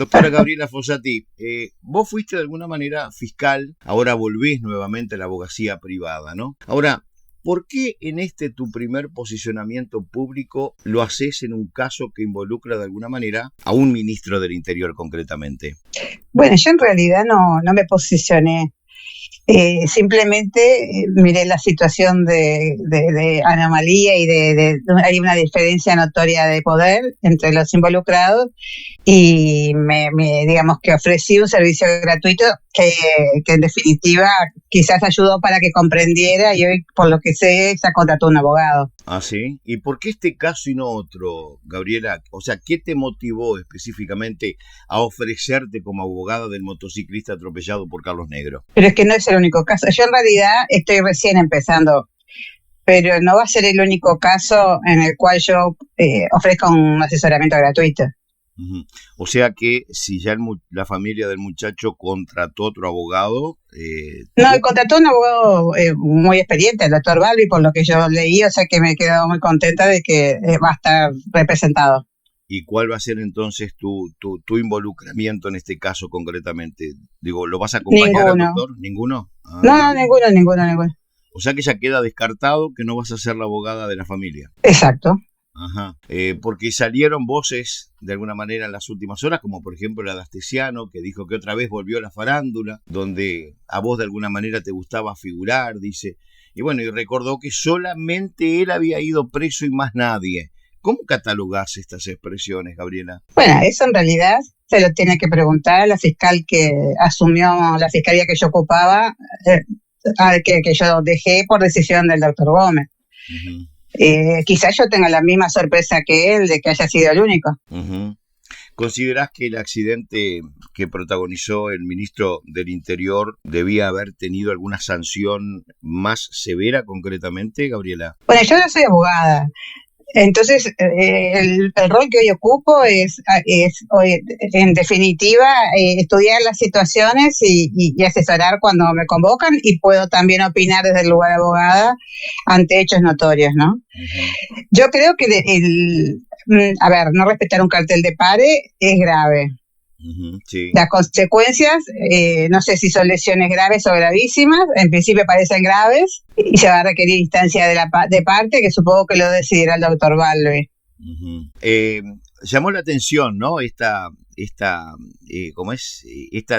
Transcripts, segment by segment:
Doctora Gabriela Fossati, vos fuiste de alguna manera fiscal, ahora volvés nuevamente a la abogacía privada, ¿no? Ahora, ¿por qué en tu primer posicionamiento público lo haces en un caso que involucra de alguna manera a un ministro del Interior concretamente? Bueno, yo en realidad no me posicioné. Simplemente miré la situación de anomalía y hay una diferencia notoria de poder entre los involucrados y digamos que ofrecí un servicio gratuito que en definitiva quizás ayudó para que comprendiera y hoy por lo que sé ya contrató un abogado. ¿Ah, sí? ¿Y por qué este caso y no otro, Gabriela? O sea, ¿qué te motivó específicamente a ofrecerte como abogada del motociclista atropellado por Carlos Negro? Pero es que no es el único caso. Yo en realidad estoy recién empezando, pero no va a ser el único caso en el cual yo ofrezca un asesoramiento gratuito. Uh-huh. O sea que si ya la familia del muchacho contrató otro abogado... No, contrató un abogado muy experiente, el doctor Balbi, por lo que yo leí, o sea que me he quedado muy contenta de que va a estar representado. ¿Y cuál va a ser entonces tu involucramiento en este caso concretamente? Digo, ¿lo vas a acompañar al doctor? ¿Ninguno? Ah, no, ninguno. O sea que ya queda descartado que no vas a ser la abogada de la familia. Exacto. Ajá, porque salieron voces de alguna manera en las últimas horas, como por ejemplo la de Astesiano, que dijo que otra vez volvió la farándula, donde a vos de alguna manera te gustaba figurar, dice, y bueno, y recordó que solamente él había ido preso y más nadie. ¿Cómo catalogás estas expresiones, Gabriela? Bueno, eso en realidad se lo tiene que preguntar a la fiscal que asumió la fiscalía que yo ocupaba, que yo dejé por decisión del doctor Gómez. Uh-huh. Quizás yo tenga la misma sorpresa que él de que haya sido el único. Uh-huh. ¿Considerás que el accidente que protagonizó el ministro del Interior debía haber tenido alguna sanción más severa concretamente, Gabriela? Bueno, yo no soy abogada. Entonces, el rol que hoy ocupo es en definitiva, estudiar las situaciones y asesorar cuando me convocan y puedo también opinar desde el lugar de abogada ante hechos notorios, ¿no? Uh-huh. Yo creo que no respetar un cartel de pare es grave. Uh-huh, sí. Las consecuencias, no sé si son lesiones graves o gravísimas, en principio parecen graves y se va a requerir instancia de parte, que supongo que lo decidirá el doctor Balbi. Uh-huh. Llamó la atención, ¿no? Esta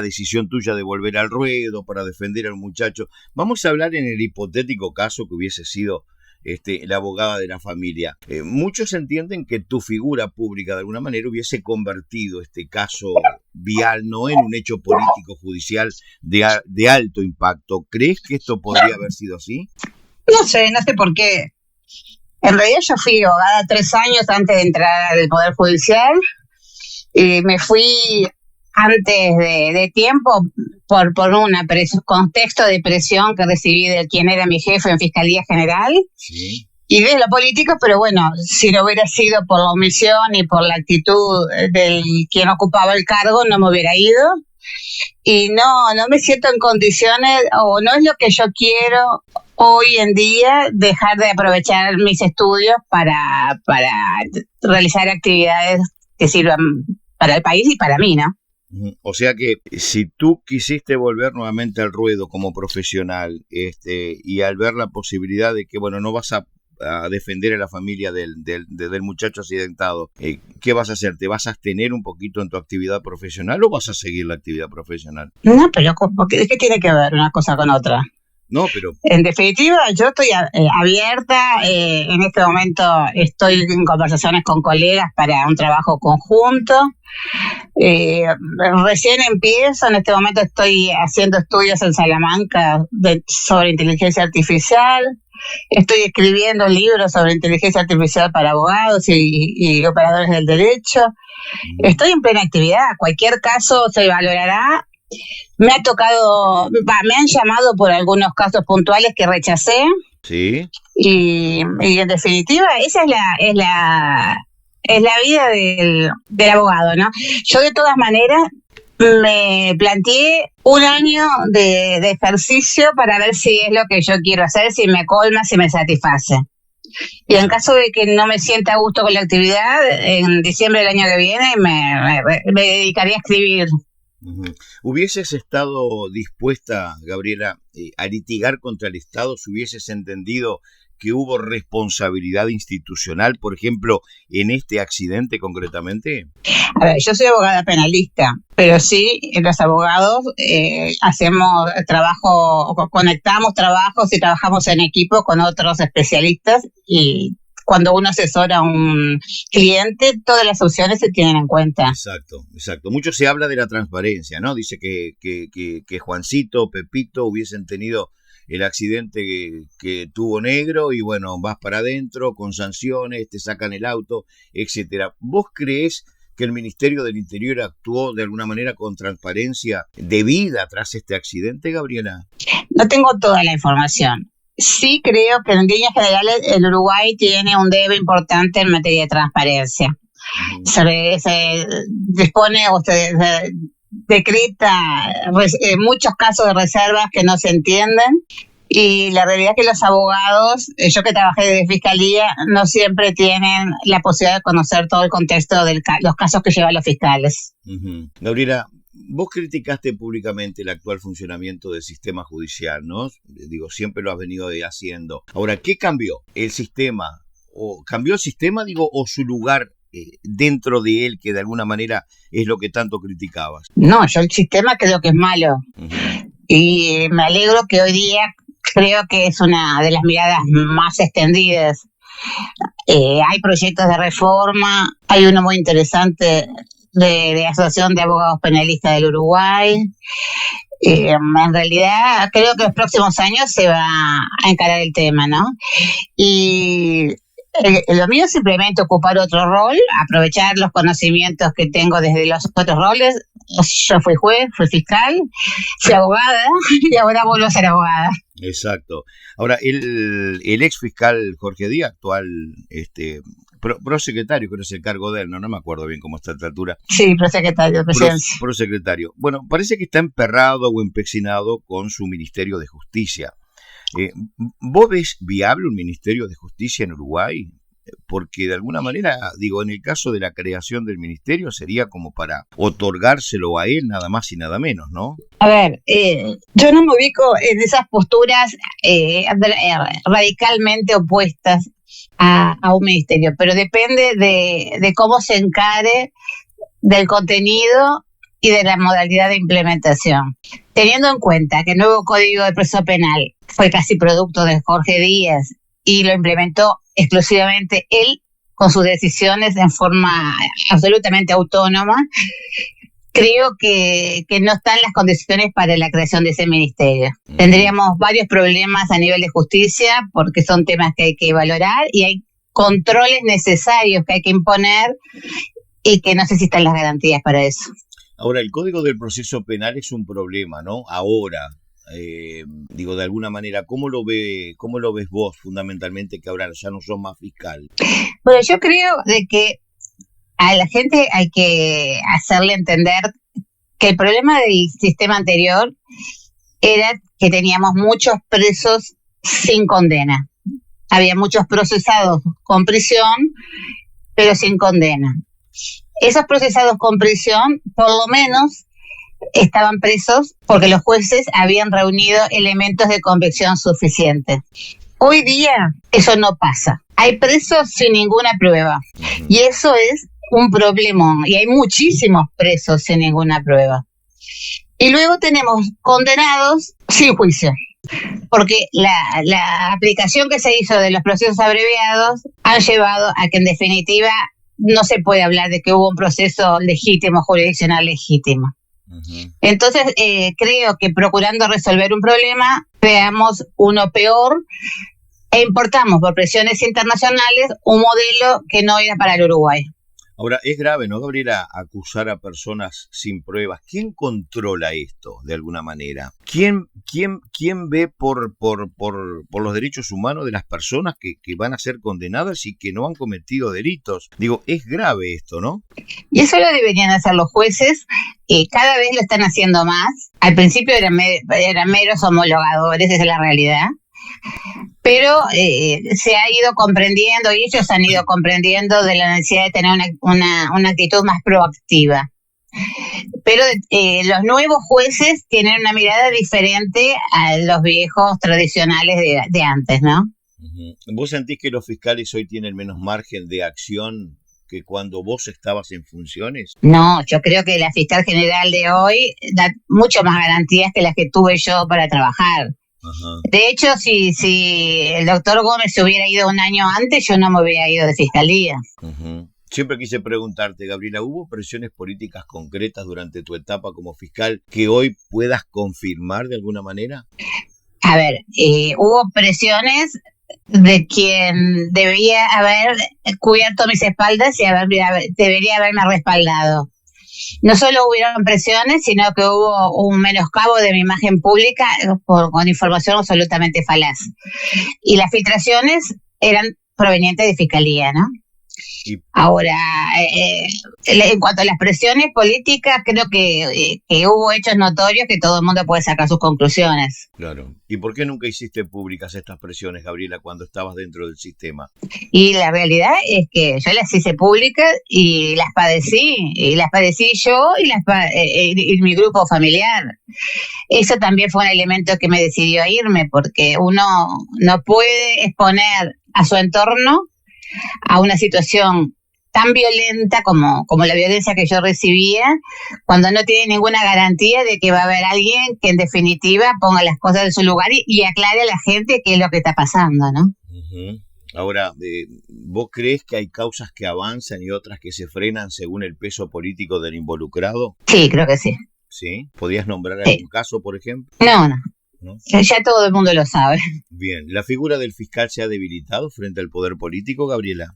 decisión tuya de volver al ruedo para defender al muchacho. Vamos a hablar en el hipotético caso que hubiese sido la abogada de la familia. Muchos entienden que tu figura pública de alguna manera hubiese convertido este caso vial no en un hecho político judicial de alto impacto. ¿Crees que esto podría haber sido así? No sé por qué. En realidad yo fui abogada 3 años antes de entrar al Poder Judicial y me fui antes de tiempo por un contexto de presión que recibí de quien era mi jefe en Fiscalía General. Sí. Y de lo político, pero bueno, si no hubiera sido por la omisión y por la actitud del quien ocupaba el cargo, no me hubiera ido. Y no me siento en condiciones, o no es lo que yo quiero hoy en día, dejar de aprovechar mis estudios para realizar actividades que sirvan para el país y para mí, ¿no? O sea que si tú quisiste volver nuevamente al ruedo como profesional, y al ver la posibilidad de que, bueno, no vas a defender a la familia del muchacho accidentado, ¿qué vas a hacer? ¿Te vas a abstener un poquito en tu actividad profesional o vas a seguir la actividad profesional? No, pero ¿qué tiene que ver una cosa con otra? No, pero... En definitiva, yo estoy abierta, en este momento estoy en conversaciones con colegas para un trabajo conjunto. Recién empiezo, en este momento estoy haciendo estudios en Salamanca sobre inteligencia artificial. Estoy escribiendo libros sobre inteligencia artificial para abogados y operadores del derecho. Estoy en plena actividad. Cualquier caso se valorará. Me han llamado por algunos casos puntuales que rechacé. Sí. Y en definitiva, esa es la vida del abogado, ¿no? Yo de todas maneras me planteé un año de ejercicio para ver si es lo que yo quiero hacer, si me colma, si me satisface. Y en caso de que no me sienta a gusto con la actividad, en diciembre del año que viene me dedicaría a escribir. Ujú. ¿Hubieses estado dispuesta, Gabriela, a litigar contra el Estado si hubieses entendido que hubo responsabilidad institucional, por ejemplo, en este accidente concretamente? A ver, yo soy abogada penalista, pero sí, los abogados hacemos trabajo, conectamos trabajos y trabajamos en equipo con otros especialistas, y cuando uno asesora a un cliente, todas las opciones se tienen en cuenta. Exacto, exacto. Mucho se habla de la transparencia, ¿no? Dice que Juancito, Pepito hubiesen tenido el accidente que tuvo Negro y bueno, vas para adentro con sanciones, te sacan el auto, etcétera. ¿Vos creés que el Ministerio del Interior actuó de alguna manera con transparencia debida tras este accidente, Gabriela? No tengo toda la información. Sí creo que en líneas generales el Uruguay tiene un debe importante en materia de transparencia. Ujú. Se dispone o se decreta muchos casos de reservas que no se entienden, y la realidad es que los abogados, yo que trabajé de fiscalía, no siempre tienen la posibilidad de conocer todo el contexto de los casos que llevan los fiscales. Ujú. Gabriela, vos criticaste públicamente el actual funcionamiento del sistema judicial, ¿no? Digo, siempre lo has venido haciendo. Ahora, ¿qué cambió? ¿El sistema? ¿O cambió el sistema, digo, o su lugar dentro de él, que de alguna manera es lo que tanto criticabas? No, yo el sistema creo que es malo. Uh-huh. Y me alegro que hoy día creo que es una de las miradas más extendidas. Hay proyectos de reforma, hay uno muy interesante de Asociación de Abogados Penalistas del Uruguay. En realidad creo que en los próximos años se va a encarar el tema, ¿no? Y lo mío es simplemente ocupar otro rol, aprovechar los conocimientos que tengo desde los otros roles. Yo fui juez, fui fiscal, fui abogada y ahora vuelvo a ser abogada. Exacto. Ahora, el ex fiscal Jorge Díaz, actual prosecretario, creo que es el cargo de él, no me acuerdo bien cómo está la altura. Sí, prosecretario de presidencia. Prosecretario. Bueno, parece que está emperrado o empecinado con su Ministerio de Justicia. ¿Vos ves viable un Ministerio de Justicia en Uruguay? Porque de alguna manera, digo, en el caso de la creación del ministerio sería como para otorgárselo a él nada más y nada menos, ¿no? A ver, yo no me ubico en esas posturas radicalmente opuestas a un ministerio, pero depende de cómo se encare, del contenido y de la modalidad de implementación. Teniendo en cuenta que el nuevo Código de Proceso Penal fue casi producto de Jorge Díaz y lo implementó exclusivamente él con sus decisiones en forma absolutamente autónoma, creo que no están las condiciones para la creación de ese ministerio. Tendríamos varios problemas a nivel de justicia porque son temas que hay que valorar y hay controles necesarios que hay que imponer y que no sé si están las garantías para eso. Ahora, el Código del Proceso Penal es un problema, ¿no? Ahora, digo, de alguna manera, ¿cómo lo ves vos fundamentalmente, que ahora ya no sos más fiscal? Bueno, yo creo de que a la gente hay que hacerle entender que el problema del sistema anterior era que teníamos muchos presos sin condena. Había muchos procesados con prisión, pero sin condena. Esos procesados con prisión, por lo menos, estaban presos porque los jueces habían reunido elementos de convicción suficientes. Hoy día eso no pasa. Hay presos sin ninguna prueba. Y eso es un problema. Y hay muchísimos presos sin ninguna prueba. Y luego tenemos condenados sin juicio. Porque la aplicación que se hizo de los procesos abreviados ha llevado a que en definitiva no se puede hablar de que hubo un proceso legítimo, jurisdiccional legítimo. Entonces creo que procurando resolver un problema, creamos uno peor e importamos por presiones internacionales un modelo que no era para el Uruguay. Ahora, es grave, ¿no, Gabriela, acusar a personas sin pruebas? ¿Quién controla esto, de alguna manera? ¿Quién ve por los derechos humanos de las personas que van a ser condenadas y que no han cometido delitos? Digo, es grave esto, ¿no? Y eso lo deberían hacer los jueces, y cada vez lo están haciendo más. Al principio eran meros homologadores, esa es la realidad. pero se ha ido comprendiendo y ellos han ido comprendiendo de la necesidad de tener una actitud más proactiva. Pero los nuevos jueces tienen una mirada diferente a los viejos tradicionales de antes, ¿no? ¿Vos sentís que los fiscales hoy tienen menos margen de acción que cuando vos estabas en funciones? No, yo creo que la fiscal general de hoy da mucho más garantías que las que tuve yo para trabajar. Ajá. De hecho, si el doctor Gómez se hubiera ido un año antes, yo no me hubiera ido de fiscalía. Uh-huh. Siempre quise preguntarte, Gabriela, ¿hubo presiones políticas concretas durante tu etapa como fiscal que hoy puedas confirmar de alguna manera? A ver, hubo presiones de quien debía haber cubierto mis espaldas y debería haberme respaldado. No solo hubieron presiones, sino que hubo un menoscabo de mi imagen pública con información absolutamente falaz. Y las filtraciones eran provenientes de fiscalía, ¿no? Ahora, en cuanto a las presiones políticas, creo que hubo hechos notorios que todo el mundo puede sacar sus conclusiones. Claro. ¿Y por qué nunca hiciste públicas estas presiones, Gabriela, cuando estabas dentro del sistema? Y la realidad es que yo las hice públicas y las padecí yo y mi grupo familiar. Eso también fue un elemento que me decidió a irme, porque uno no puede exponer a su entorno a una situación tan violenta como la violencia que yo recibía, cuando no tiene ninguna garantía de que va a haber alguien que en definitiva ponga las cosas en su lugar y aclare a la gente qué es lo que está pasando, ¿no? Uh-huh. Ahora, ¿vos crees que hay causas que avanzan y otras que se frenan según el peso político del involucrado? Sí, creo que sí. ¿Sí? ¿Podrías nombrar algún caso, por ejemplo? No. Ya todo el mundo lo sabe. Bien, ¿la figura del fiscal se ha debilitado frente al poder político, Gabriela?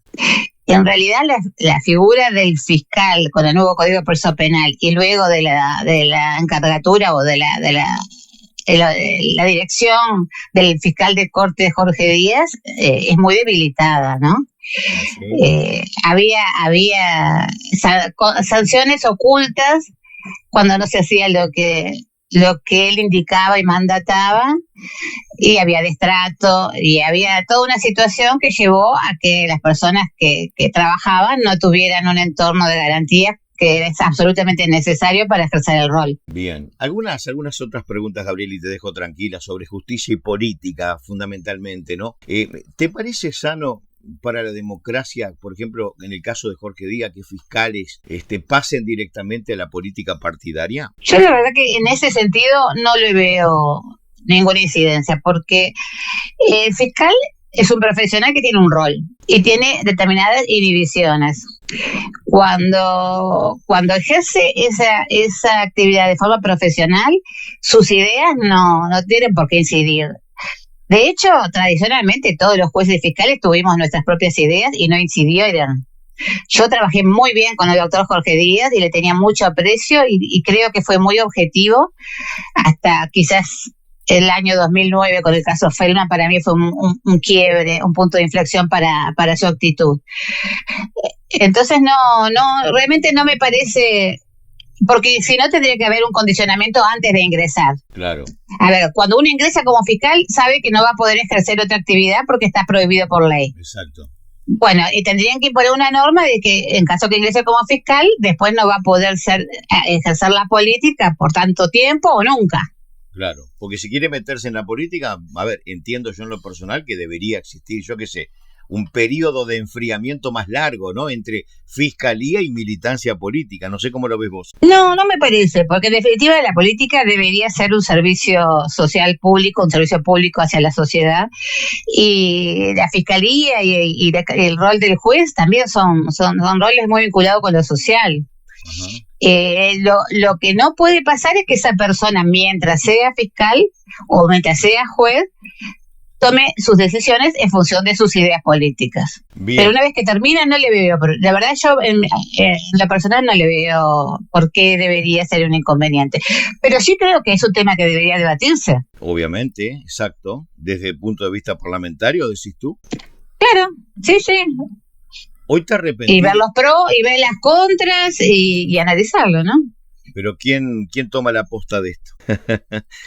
En realidad la figura del fiscal con el nuevo Código de Proceso Penal y luego de la encargatura o de la dirección del fiscal de corte Jorge Díaz es muy debilitada, ¿no? Sí. Había sanciones ocultas cuando no se hacía lo que él indicaba y mandataba, y había destrato, y había toda una situación que llevó a que las personas que trabajaban no tuvieran un entorno de garantía que es absolutamente necesario para ejercer el rol. Bien, algunas otras preguntas, Gabriel, y te dejo tranquila, sobre justicia y política, fundamentalmente, ¿no? ¿Te parece sano para la democracia, por ejemplo, en el caso de Jorge Díaz, que fiscales pasen directamente a la política partidaria? Yo la verdad que en ese sentido no le veo ninguna incidencia, porque el fiscal es un profesional que tiene un rol y tiene determinadas inhibiciones. Cuando ejerce esa actividad de forma profesional, sus ideas no tienen por qué incidir. De hecho, tradicionalmente todos los jueces y fiscales tuvimos nuestras propias ideas y no incidieron. Yo trabajé muy bien con el doctor Jorge Díaz y le tenía mucho aprecio y creo que fue muy objetivo, hasta quizás el año 2009 con el caso Feldman. Para mí fue un quiebre, un punto de inflexión para su actitud. Entonces realmente no me parece, porque si no tendría que haber un condicionamiento antes de ingresar. Claro. A ver, cuando uno ingresa como fiscal sabe que no va a poder ejercer otra actividad porque está prohibido por ley. Exacto. Bueno, y tendrían que imponer una norma de que en caso que ingrese como fiscal, después no va a poder ejercer la política por tanto tiempo o nunca. Claro, porque si quiere meterse en la política, a ver, entiendo yo en lo personal que debería existir, yo qué sé, un periodo de enfriamiento más largo, ¿no? Entre fiscalía y militancia política. No sé cómo lo ves vos. No me parece, porque en definitiva la política debería ser un servicio social público, un servicio público hacia la sociedad, y la fiscalía y el rol del juez también son roles muy vinculados con lo social. Lo que no puede pasar es que esa persona, mientras sea fiscal o mientras sea juez, tome sus decisiones en función de sus ideas políticas. Bien. Pero una vez que termina no le veo, la verdad yo en lo personal no le veo por qué debería ser un inconveniente. Pero sí creo que es un tema que debería debatirse. Obviamente, exacto. Desde el punto de vista parlamentario, decís tú. Claro, sí. Hoy te arrepentís. Y ver los pros y ver las contras y analizarlo, ¿no? Pero ¿quién toma la posta de esto?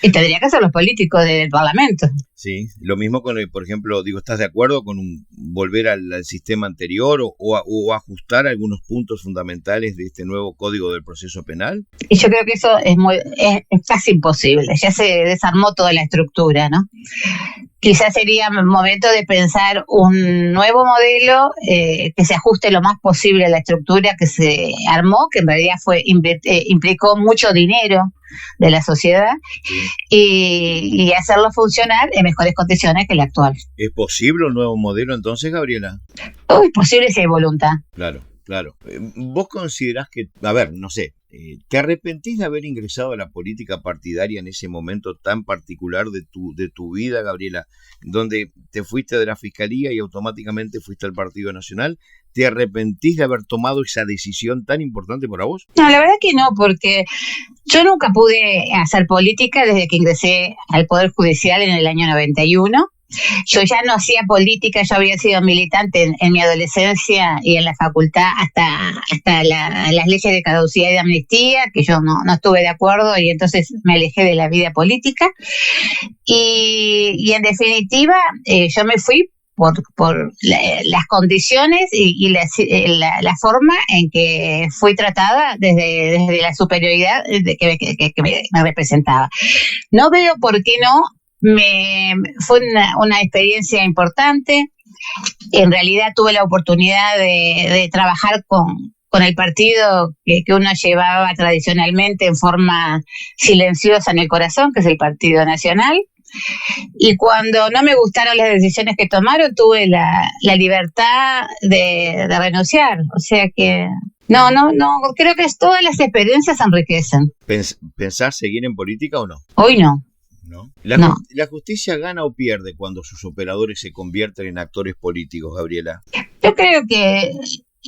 Y tendría que ser los políticos del Parlamento. Sí, lo mismo con, por ejemplo, digo, ¿estás de acuerdo con volver al sistema anterior o ajustar algunos puntos fundamentales de este nuevo Código del Proceso Penal? Y yo creo que eso es casi imposible. Ya se desarmó toda la estructura, ¿no? Quizás sería momento de pensar un nuevo modelo que se ajuste lo más posible a la estructura que se armó, que en realidad implicó mucho dinero de la sociedad, y hacerlo funcionar en mejores condiciones que la actual. ¿Es posible un nuevo modelo entonces, Gabriela? Posible si hay voluntad. Claro. ¿Vos considerás que, a ver, no sé, te arrepentís de haber ingresado a la política partidaria en ese momento tan particular de tu vida, Gabriela, donde te fuiste de la Fiscalía y automáticamente fuiste al Partido Nacional? ¿Te arrepentís de haber tomado esa decisión tan importante para vos? No, la verdad que no, porque yo nunca pude hacer política desde que ingresé al Poder Judicial en el año 91. Yo ya no hacía política, yo había sido militante en mi adolescencia y en la facultad hasta las leyes de caducidad y de amnistía, que yo no estuve de acuerdo y entonces me alejé de la vida política. Y en definitiva, yo me fui por las condiciones y la forma en que fui tratada desde la superioridad que me representaba. No veo por qué no. Fue una experiencia importante. En realidad tuve la oportunidad de trabajar con el partido que uno llevaba tradicionalmente en forma silenciosa en el corazón, que es el Partido Nacional. Y cuando no me gustaron las decisiones que tomaron, tuve la libertad de renunciar. O sea que no, creo que todas las experiencias enriquecen. ¿Pensás seguir en política o no? Hoy no. ¿No? ¿La justicia gana o pierde cuando sus operadores se convierten en actores políticos, Gabriela? Yo creo que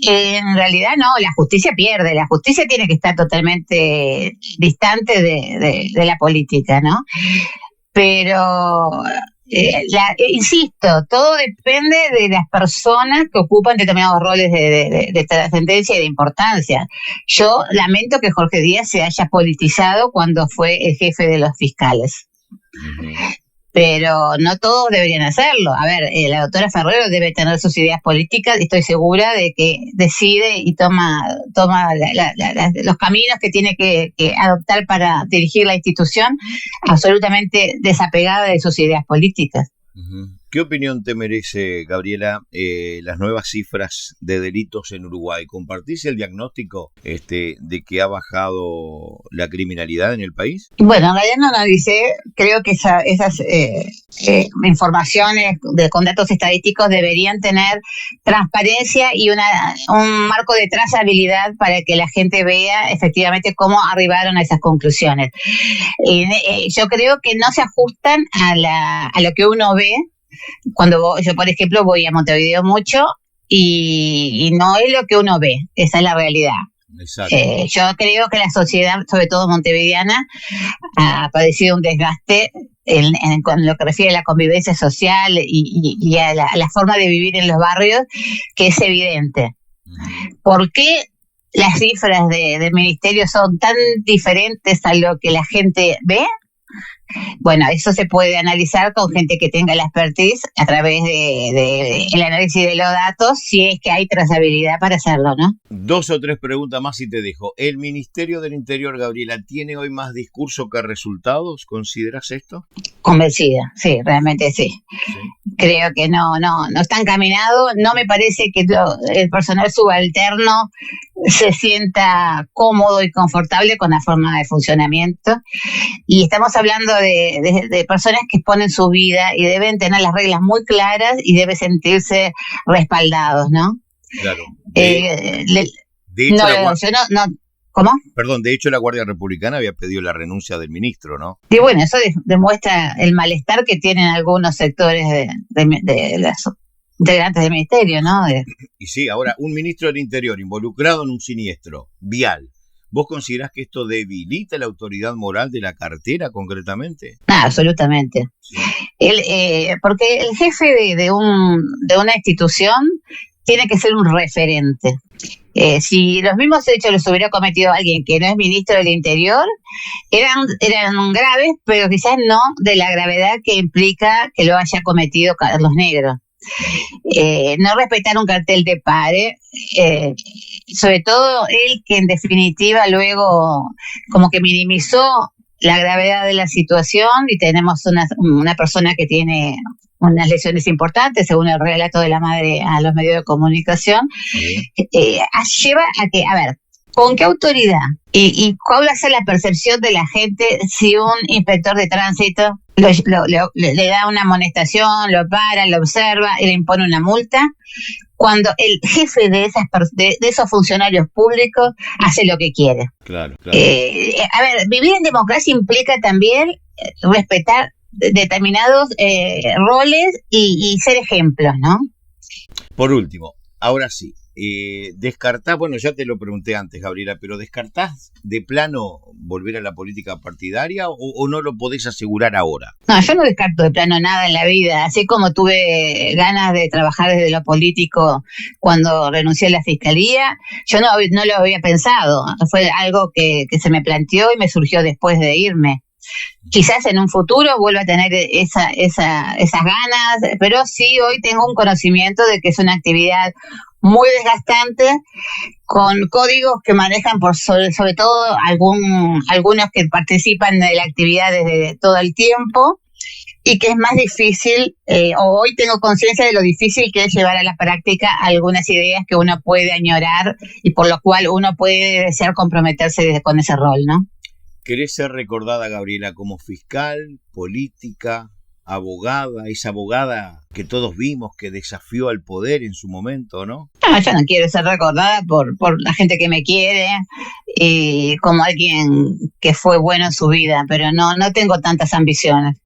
en realidad no, la justicia pierde. La justicia tiene que estar totalmente distante de la política, ¿no? Pero, insisto, todo depende de las personas que ocupan determinados roles de trascendencia y de importancia. Yo lamento que Jorge Díaz se haya politizado cuando fue el jefe de los fiscales. Uh-huh. Pero no todos deberían hacerlo. A ver, la doctora Ferrero debe tener sus ideas políticas y estoy segura de que decide y toma los caminos que tiene que adoptar para dirigir la institución, absolutamente desapegada de sus ideas políticas. Uh-huh. ¿Qué opinión te merece, Gabriela, las nuevas cifras de delitos en Uruguay? ¿Compartís el diagnóstico de que ha bajado la criminalidad en el país? Bueno, en realidad no analicé. Creo que esas informaciones con datos estadísticos deberían tener transparencia y un marco de trazabilidad para que la gente vea efectivamente cómo arribaron a esas conclusiones. Yo creo que no se ajustan a lo que uno ve. Cuando yo, por ejemplo, voy a Montevideo mucho y no es lo que uno ve, esa es la realidad. Exacto. Yo creo que la sociedad, sobre todo montevideana, ha padecido un desgaste con lo que refiere a la convivencia social y a la forma de vivir en los barrios, que es evidente. ¿Por qué las cifras del ministerio son tan diferentes a lo que la gente ve? Bueno, eso se puede analizar con gente que tenga la expertise a través de el análisis de los datos, si es que hay trazabilidad para hacerlo, ¿no? 2 o 3 preguntas más y te dejo. ¿El Ministerio del Interior, Gabriela, tiene hoy más discurso que resultados? ¿Consideras esto? Convencida, sí, realmente sí. Creo que no está encaminado. No me parece que el personal subalterno se sienta cómodo y confortable con la forma de funcionamiento. Y estamos hablando de personas que exponen su vida y deben tener las reglas muy claras y deben sentirse respaldados, ¿no? Claro. ¿Cómo? Perdón, de hecho la Guardia Republicana había pedido la renuncia del ministro, ¿no? Y bueno, eso demuestra el malestar que tienen algunos sectores de las integrantes del ministerio, ¿no? Y sí, ahora, un ministro del Interior involucrado en un siniestro vial, ¿vos considerás que esto debilita la autoridad moral de la cartera concretamente? Absolutamente. Sí. Porque el jefe de una institución tiene que ser un referente. Si los mismos hechos los hubiera cometido alguien que no es ministro del Interior, eran graves, pero quizás no de la gravedad que implica que lo haya cometido Carlos Negro. No respetar un cartel de pare, sobre todo él, que en definitiva luego como que minimizó la gravedad de la situación, y tenemos una persona que tiene unas lesiones importantes, según el relato de la madre a los medios de comunicación. Lleva a que, a ver, ¿con qué autoridad y cuál va a ser la percepción de la gente si un inspector de tránsito le da una amonestación, lo para, lo observa y le impone una multa, cuando el jefe de esos funcionarios públicos hace lo que quiere? Claro. A ver, vivir en democracia implica también respetar determinados roles y ser ejemplos, ¿no? Por último, ahora sí, descartás, bueno, ya te lo pregunté antes, Gabriela, pero ¿descartás de plano volver a la política partidaria o no lo podés asegurar ahora? No, yo no descarto de plano nada en la vida, así como tuve ganas de trabajar desde lo político cuando renuncié a la fiscalía, yo no lo había pensado, fue algo que se me planteó y me surgió después de irme. Quizás en un futuro vuelva a tener esas ganas, pero sí hoy tengo un conocimiento de que es una actividad muy desgastante, con códigos que manejan sobre todo algunos que participan de la actividad desde todo el tiempo, y que es más difícil, hoy tengo conciencia de lo difícil que es llevar a la práctica algunas ideas que uno puede añorar y por lo cual uno puede desear comprometerse con ese rol, ¿no? ¿Querés ser recordada, Gabriela, como fiscal, política, abogada, esa abogada que todos vimos que desafió al poder en su momento, no? No, yo no quiero ser recordada por la gente que me quiere y como alguien que fue bueno en su vida, pero no tengo tantas ambiciones.